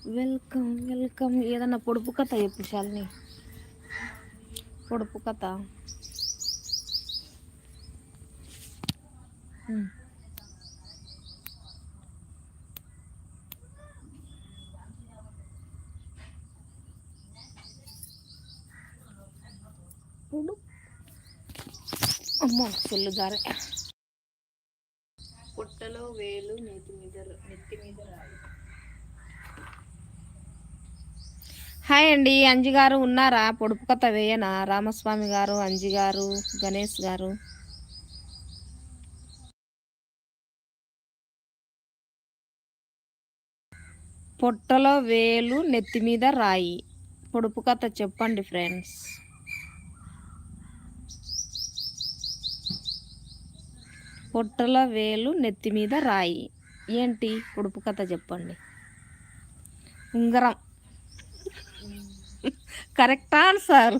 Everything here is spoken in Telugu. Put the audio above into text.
Welcome welcome. ఏదన్నా పొడుపు కథ చెప్పు శాలిని. పొడుపు కథ. అమ్మో చెల్లు జారే. పుట్టలో వేలు నెత్తి మీద రాయి. హాయ్ అండి, అంజి గారు ఉన్నారా? పొడుపు కథ వేయనా? రామస్వామి గారు, అంజి గారు, గణేష్ గారు. పొట్టలో వేలు నెత్తి మీద రాయి. పొడుపు కథ చెప్పండి ఫ్రెండ్స్. పొట్టలో వేలు నెత్తి మీద రాయి. ఏంటి పొడుపు కథ చెప్పండి. ఉంగరం. Correct answer.